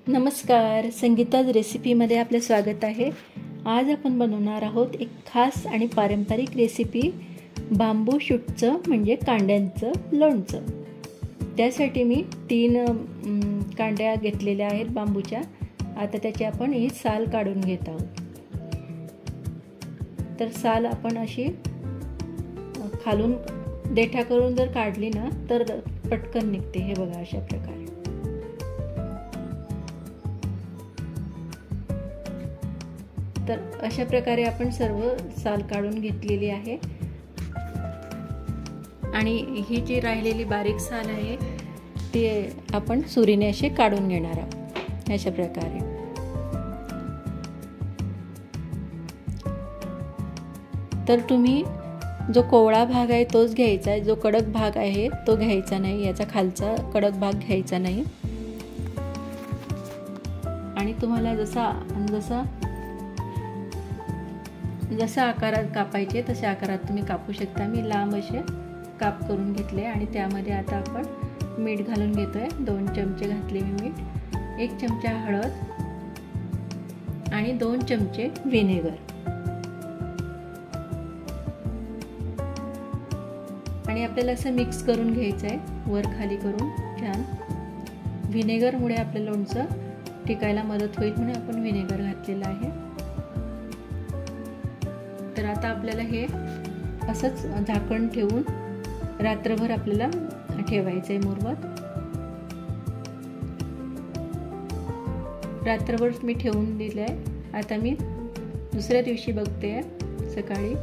नमस्कार, संगीताज रेसिपीमध्ये आपले स्वागत आहे। आज आपण बनवणार आहोत एक खास आणि पारंपरिक रेसिपी, बांबू शूटचं म्हणजे कांड्यांचं लोणचं। त्यासाठी मी 3 कांड्या घेतलेल्या आहेत बांबूच्या। आता त्याची आपण ही साल काढून घेत आहोत। तर साल आपण अशी खालून देठा करून जर काढली ना तर पटकन निघते। हे बघा, अशा प्रकारे। तर अशा प्रकारे आपण सर्व साल काढून घेतलेली आहे आणि ही जी राहिलेली बारीक साल आहे ती आपण सुरीने अशी काढून घेणार आहोत अशा प्रकारे। तर तुम्ही जो कोवळा भाग आहे तोच घ्यायचा आहे, जो कडक भाग आहे तो घ्यायचा नाही, याचा खालचा कडक भाग घ्यायचा नाही। आणि तुम्हाला जसा आकारात कापायचे तशा आकारात तुम्ही कापू शकता। मी लांब असे काप करून घेतले आणि त्यामध्ये आता आपण मीठ घालून घेतोय। 2 चमचे घातले मी मीठ, 1 चमचा हळद आणि 2 चमचे व्हिनेगर। आणि आपल्याला असं मिक्स करून घ्यायचं आहे, वर खाली करून छान। व्हिनेगरमुळे आपलं लोणचं टिकायला मदत होईल म्हणून आपण व्हिनेगर घातलेलं आहे। तर आता आपल्याला हे असंच झाकण ठेवून रात्रभर आपल्याला ठेवायचं आहे। मुरवत रात्रभर मी ठेवून दिले आहे। आता मी दुसऱ्या दिवशी बघते सकाळी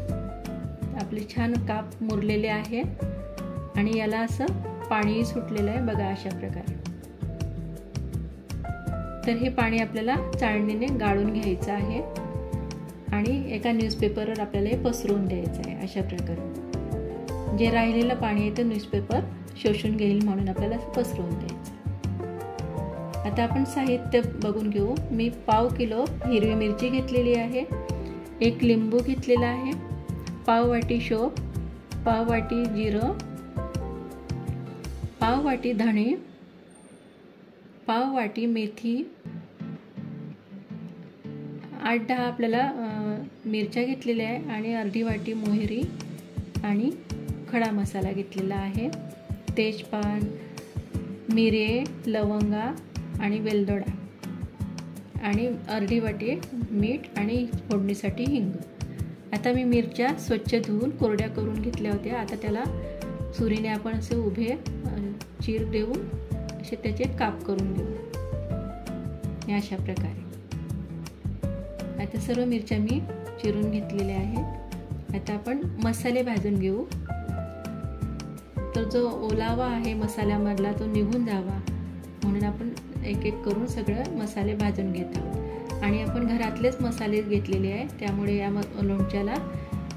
आपले छान काप मुरलेले आहे आणि याला असं पाणी सुटलेलं आहे बघा, अशा प्रकारे। तर हे पाणी आपल्याला चाळणीने गाळून घ्यायचं आहे आणि एका न्यूजपेपरवर आपल्याला हे पसरवून द्यायचं आहे अशा प्रकारे। जे राहिलेलं पाणी आहे ते न्यूजपेपर शोषून घेईल म्हणून आपल्याला पसरवून द्यायचं। आता आपण साहित्य बघून घेऊ। मी पाव किलो हिरवी मिरची घेतलेली आहे, 1 लिंबू घेतलेला आहे, पाव वाटी शोप, पाव वाटी जिरं, पाव वाटी धणे, पाव वाटी मेथी, 8-10 आपल्याला मिरच्या घेतलेल्या आहे आणि अर्धी वाटी मोहरी आणि खडा मसाला घेतलेला आहे, तेजपान, मिरे, लवंगा आणि वेलदोडा आणि अर्धी वाटी मीठ आणि फोडणीसाठी हिंग। आता मी मिरच्या स्वच्छ धुवून कोरड्या करून घेतल्या होत्या। आता त्याला सुरीने आपण असे उभे चीर देऊन असे त्याचे काप करून घेऊ अशा प्रकारे। आता सर्व मिरच्या मी चिरून घेतलेल्या आहेत। आता आपण मसाले भाजून घेऊ। तर जो ओलावा आहे मसाल्यामधला तो निघून जावा म्हणून आपण एक एक करून सगळं मसाले भाजून घेत आहोत। आणि आपण घरातलेच मसाले घेतलेले आहे, त्यामुळे या लोणच्याला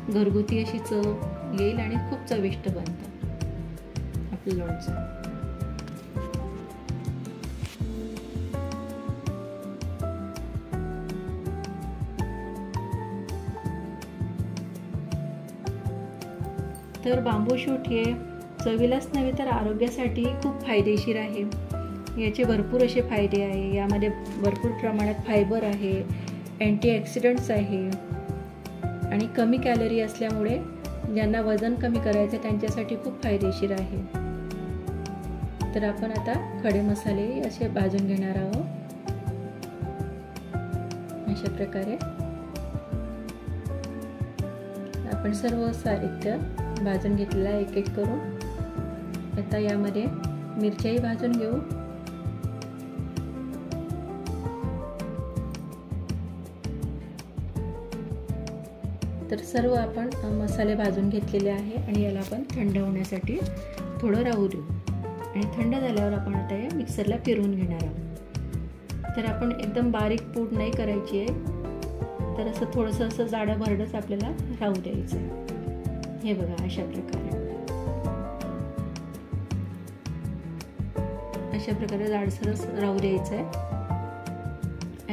घरगुती अशी चव येईल आणि खूप चविष्ट बनतं आपलं लोणचं। तर बांबू शूट हे चवीलाच नव्हे तर आरोग्यासाठी खूप फायदेशीर आहे। याचे भरपूर असे फायदे आहे। यामध्ये भरपूर प्रमाणात फायबर आहे, अँटीऑक्सिडंट्स आहे आणि कमी कॅलरी असल्यामुळे ज्यांना वजन कमी करायचं त्यांच्यासाठी खूप फायदेशीर आहे। तर आपण आता खडे मसाले असे भाजून घेणार आहोत अशा प्रकारे। आपण सर्व साहित्य भाजून घेतलेला एक एक करून। आता यामध्ये मिरच्याही भाजून घेऊ। तर सर्व आपण मसाले भाजून घेतलेले आहे आणि याला आपण थंड होण्यासाठी थोडं राहू देऊ आणि थंड झाल्यावर आपण आता हे मिक्सरला फिरवून घेणार आहोत। तर आपण एकदम बारीक पूड नाही करायची आहे, तर असं थोडंसं असं जाडं भरडच आपल्याला राहू द्यायचं आहे। हे बघा, अशा प्रकारे जाडसरच राहू द्यायचं आहे।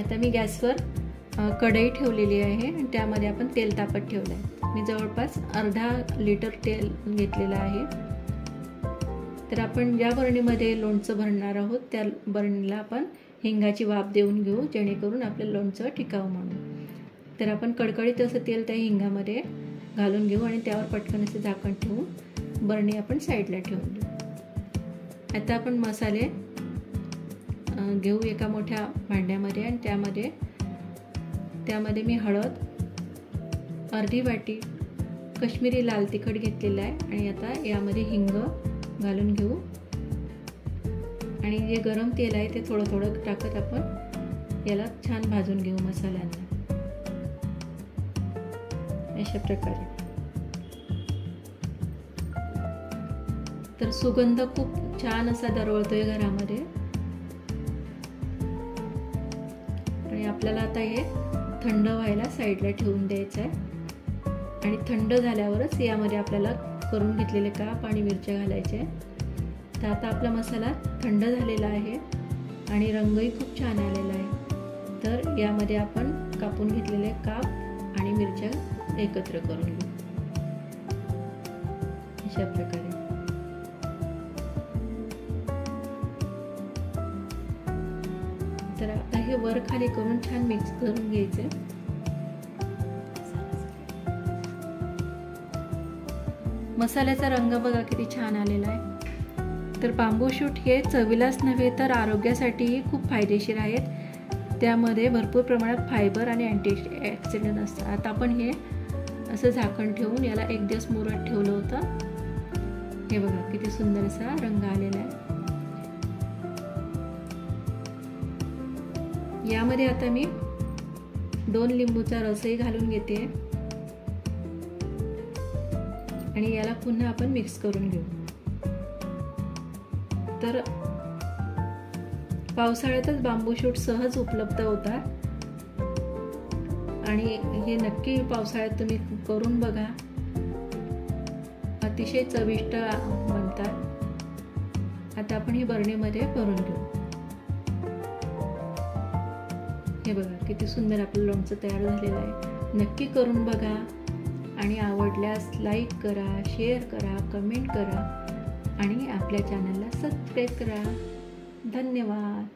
आता मी गॅसवर कढई ठेवलेली आहे आणि त्यामध्ये आपण तेल तापत ठेवलं आहे। मी जवळपास अर्धा लिटर तेल घेतलेलं आहे। तर आपण ज्या बरणीमध्ये लोणचं भरणार आहोत त्या बरणीला आपण हिंगाची वाफ देऊन घेऊ, जेणेकरून आपलं लोणचं टिकावं म्हणून. तर आपण कडकडीत असं तेल त्या हिंगामध्ये घालून घेऊ आणि त्यावर पटकन असे झाकण ठेवून बरणी आपण साईडला ठेवून देऊ. आता आपण मसाले घेऊ एका मोठ्या भांड्यामध्ये आणि त्यामध्ये मी हळद, अर्धी वाटी काश्मीरी लाल तिखट घेतलेलं आहे आणि आता यामध्ये हिंग घालून घेऊ आणि जे गरम तेल आहे ते थोडं थोडं टाकत आपण याला छान भाजून घेऊ मसाल्यांना अशा प्रकारे. तर सुगंध खूप छान असा दरवळतोय घरामध्ये आणि आपल्याला आता हे थंड व्हायला साईडला ठेवून द्यायचं आहे आणि थंड झाल्यावरच यामध्ये आपल्याला करून घेतलेले काप आणि मिरच्या घालायचे. तर आता आपला मसाला थंड झालेला आहे आणि रंगही खूप छान आलेला आहे. तर यामध्ये आपण कापून घेतलेले काप आणि मिरच्या एकत्र करून घेऊ अशा प्रकारे. तर आता हे वर खाली करून छान मिक्स करून घ्यायचे. मसाल्याचा रंग बघा किती छान आलेला आहे. तर बांबू शूट हे चवीलाच नव्हे तर आरोग्यासाठीही खूप फायदेशीर आहेत. त्यामध्ये भरपूर प्रमाणात फायबर आणि अँटीऑक्सिडंट असतात. आता आपण हे असं झाकण ठेवून याला 1 दिवस मुरत ठेवलं होतं. हे बघा किती सुंदर असा रंग आलेला आहे. यामध्ये आता मी 2 लिंबूचा रसही घालून घेते आणि याला पुन्हा आपण मिक्स करून घेऊ. तर पावसाळ्यातच बांबू शूट सहज उपलब्ध होतात आणि हे नक्की पावसाळ्यात तुम्ही करून बघा. अतिशय चविष्ट बनतात. आता आपण ही बरणीमध्ये भरून घेऊ. हे बघा किती सुंदर आपलं लोणचं तयार झालेलं आहे. नक्की करून बघा आणि आवडल्यास लाईक करा, शेअर करा, कमेंट करा आणि आपल्या चॅनलला सबस्क्राईब करा. धन्यवाद.